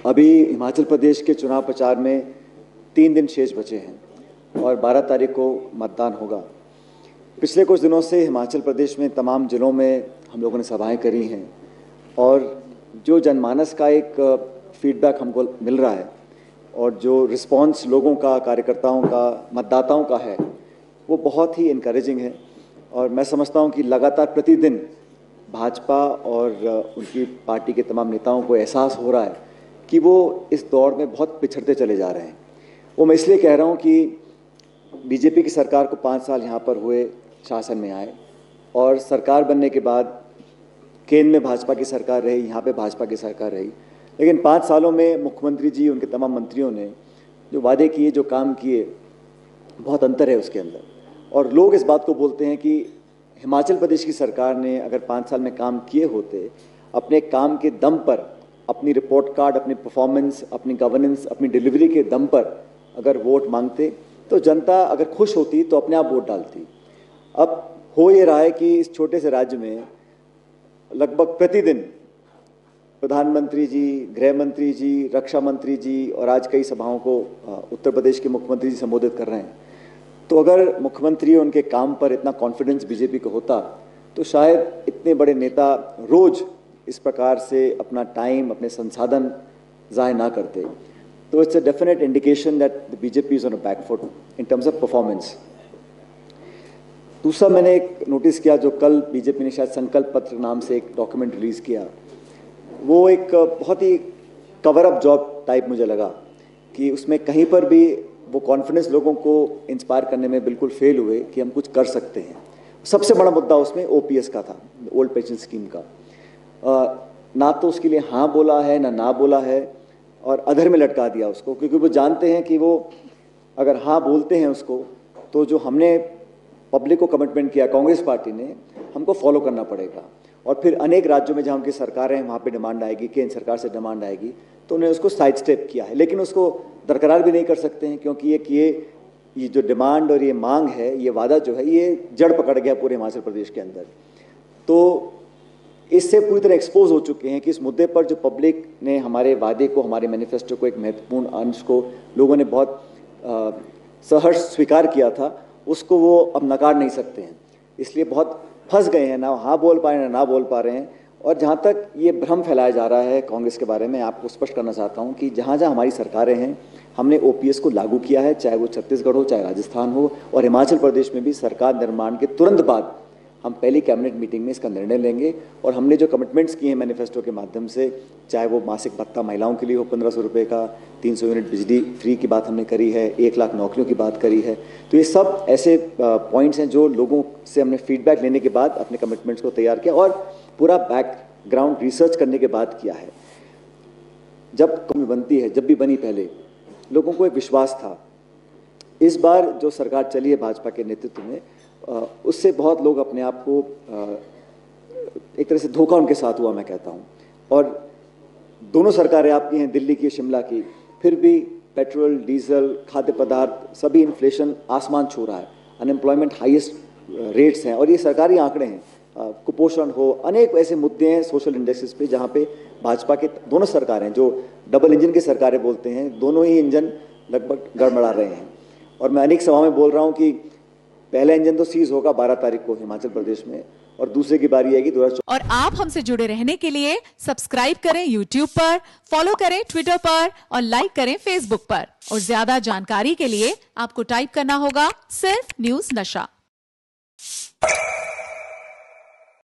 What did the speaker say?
अभी हिमाचल प्रदेश के चुनाव प्रचार में 3 दिन शेष बचे हैं और 12 तारीख को मतदान होगा। पिछले कुछ दिनों से हिमाचल प्रदेश में तमाम ज़िलों में हम लोगों ने सभाएं करी हैं और जो जनमानस का एक फीडबैक हमको मिल रहा है और जो रिस्पांस लोगों का, कार्यकर्ताओं का, मतदाताओं का है वो बहुत ही इनकरेजिंग है। और मैं समझता हूं कि लगातार प्रतिदिन भाजपा और उनकी पार्टी के तमाम नेताओं को एहसास हो रहा है कि वो इस दौर में बहुत पिछड़ते चले जा रहे हैं। वो मैं इसलिए कह रहा हूं कि बीजेपी की सरकार को 5 साल यहाँ पर हुए शासन में आए और सरकार बनने के बाद केंद्र में भाजपा की सरकार रही, यहाँ पे भाजपा की सरकार रही, लेकिन 5 सालों में मुख्यमंत्री जी, उनके तमाम मंत्रियों ने जो वादे किए, जो काम किए, बहुत अंतर है उसके अंदर। और लोग इस बात को बोलते हैं कि हिमाचल प्रदेश की सरकार ने अगर 5 साल में काम किए होते, अपने काम के दम पर, अपनी रिपोर्ट कार्ड, अपनी परफॉर्मेंस, अपनी गवर्नेंस, अपनी डिलीवरी के दम पर अगर वोट मांगते तो जनता अगर खुश होती तो अपने आप वोट डालती। अब हो ये रहा है कि इस छोटे से राज्य में लगभग प्रतिदिन प्रधानमंत्री जी, गृह मंत्री जी, रक्षा मंत्री जी और आज कई सभाओं को उत्तर प्रदेश के मुख्यमंत्री जी संबोधित कर रहे हैं। तो अगर मुख्यमंत्री उनके काम पर इतना कॉन्फिडेंस बीजेपी को होता तो शायद इतने बड़े नेता रोज इस प्रकार से अपना टाइम, अपने संसाधन ज़ाय ना करते। तो it's a definite indication that the BJP is on a back foot in terms of performance. दूसरा, मैंने एक नोटिस किया जो कल बीजेपी ने शायद संकल्प पत्र नाम से एक डॉक्यूमेंट रिलीज़ किया, वो एक बहुत ही कवर अप जॉब टाइप मुझे लगा कि उसमें कहीं पर भी वो कॉन्फिडेंस लोगों को इंस्पायर करने में बिल्कुल फेल हुए कि हम कुछ कर सकते हैं। सबसे बड़ा मुद्दा उसमें ओपीएस का था, ओल्ड पेंशन स्कीम का। ना तो उसके लिए हाँ बोला है, ना बोला है, और अधर में लटका दिया उसको, क्योंकि वो जानते हैं कि वो अगर हाँ बोलते हैं उसको तो जो हमने पब्लिक को कमिटमेंट किया कांग्रेस पार्टी ने, हमको फॉलो करना पड़ेगा। और फिर अनेक राज्यों में जहाँ उनकी सरकार है वहाँ पे डिमांड आएगी, केंद्र सरकार से डिमांड आएगी, तो उन्हें उसको साइड स्टेप किया है। लेकिन उसको दरकरार भी नहीं कर सकते हैं क्योंकि ये जो डिमांड और ये मांग है, ये वादा जो है, ये जड़ पकड़ गया पूरे हिमाचल प्रदेश के अंदर। तो इससे पूरी तरह एक्सपोज हो चुके हैं कि इस मुद्दे पर जो पब्लिक ने हमारे वादे को, हमारे मैनिफेस्टो को, एक महत्वपूर्ण अंश को लोगों ने बहुत सहर्ष स्वीकार किया था, उसको वो अब नकार नहीं सकते हैं। इसलिए बहुत फंस गए हैं, ना हाँ बोल पा रहे हैं, ना बोल पा रहे हैं। और जहाँ तक ये भ्रम फैलाया जा रहा है कांग्रेस के बारे में, आपको स्पष्ट करना चाहता हूँ कि जहाँ जहाँ हमारी सरकारें हैं, हमने ओपीएस को लागू किया है, चाहे वो छत्तीसगढ़ हो, चाहे राजस्थान हो, और हिमाचल प्रदेश में भी सरकार निर्माण के तुरंत बाद हम पहली कैबिनेट मीटिंग में इसका निर्णय लेंगे। और हमने जो कमिटमेंट्स किए हैं मैनिफेस्टो के माध्यम से, चाहे वो मासिक भत्ता महिलाओं के लिए हो 1500 रुपये का, 300 यूनिट बिजली फ्री की बात हमने करी है, 1 लाख नौकरियों की बात करी है। तो ये सब ऐसे पॉइंट्स हैं जो लोगों से हमने फीडबैक लेने के बाद अपने कमिटमेंट्स को तैयार किया और पूरा बैकग्राउंड रिसर्च करने के बाद किया है। जब कमी बनती है, जब भी बनी पहले, लोगों को एक विश्वास था। इस बार जो सरकार चली है भाजपा के नेतृत्व में, उससे बहुत लोग अपने आप को एक तरह से धोखा उनके साथ हुआ, मैं कहता हूँ। और दोनों सरकारें आपकी हैं, दिल्ली की, शिमला की, फिर भी पेट्रोल, डीजल, खाद्य पदार्थ, सभी इन्फ्लेशन आसमान छू रहा है, अनएम्प्लॉयमेंट हाईएस्ट रेट्स हैं, और ये सरकारी आंकड़े हैं। कुपोषण हो, अनेक ऐसे मुद्दे हैं सोशल इंडेक्सेस पे जहाँ पे भाजपा के दोनों सरकारें, जो डबल इंजन की सरकारें बोलते हैं, दोनों ही इंजन लगभग गड़बड़ा रहे हैं। और मैं अनेक सभाओं में बोल रहा हूँ कि पहला इंजन तो सीज होगा 12 तारीख को हिमाचल प्रदेश में, और दूसरे की बारी आएगी 2024। और आप हमसे जुड़े रहने के लिए सब्सक्राइब करें YouTube पर, फॉलो करें Twitter पर और लाइक करें Facebook पर। और ज्यादा जानकारी के लिए आपको टाइप करना होगा सिर्फ न्यूज़ नशा।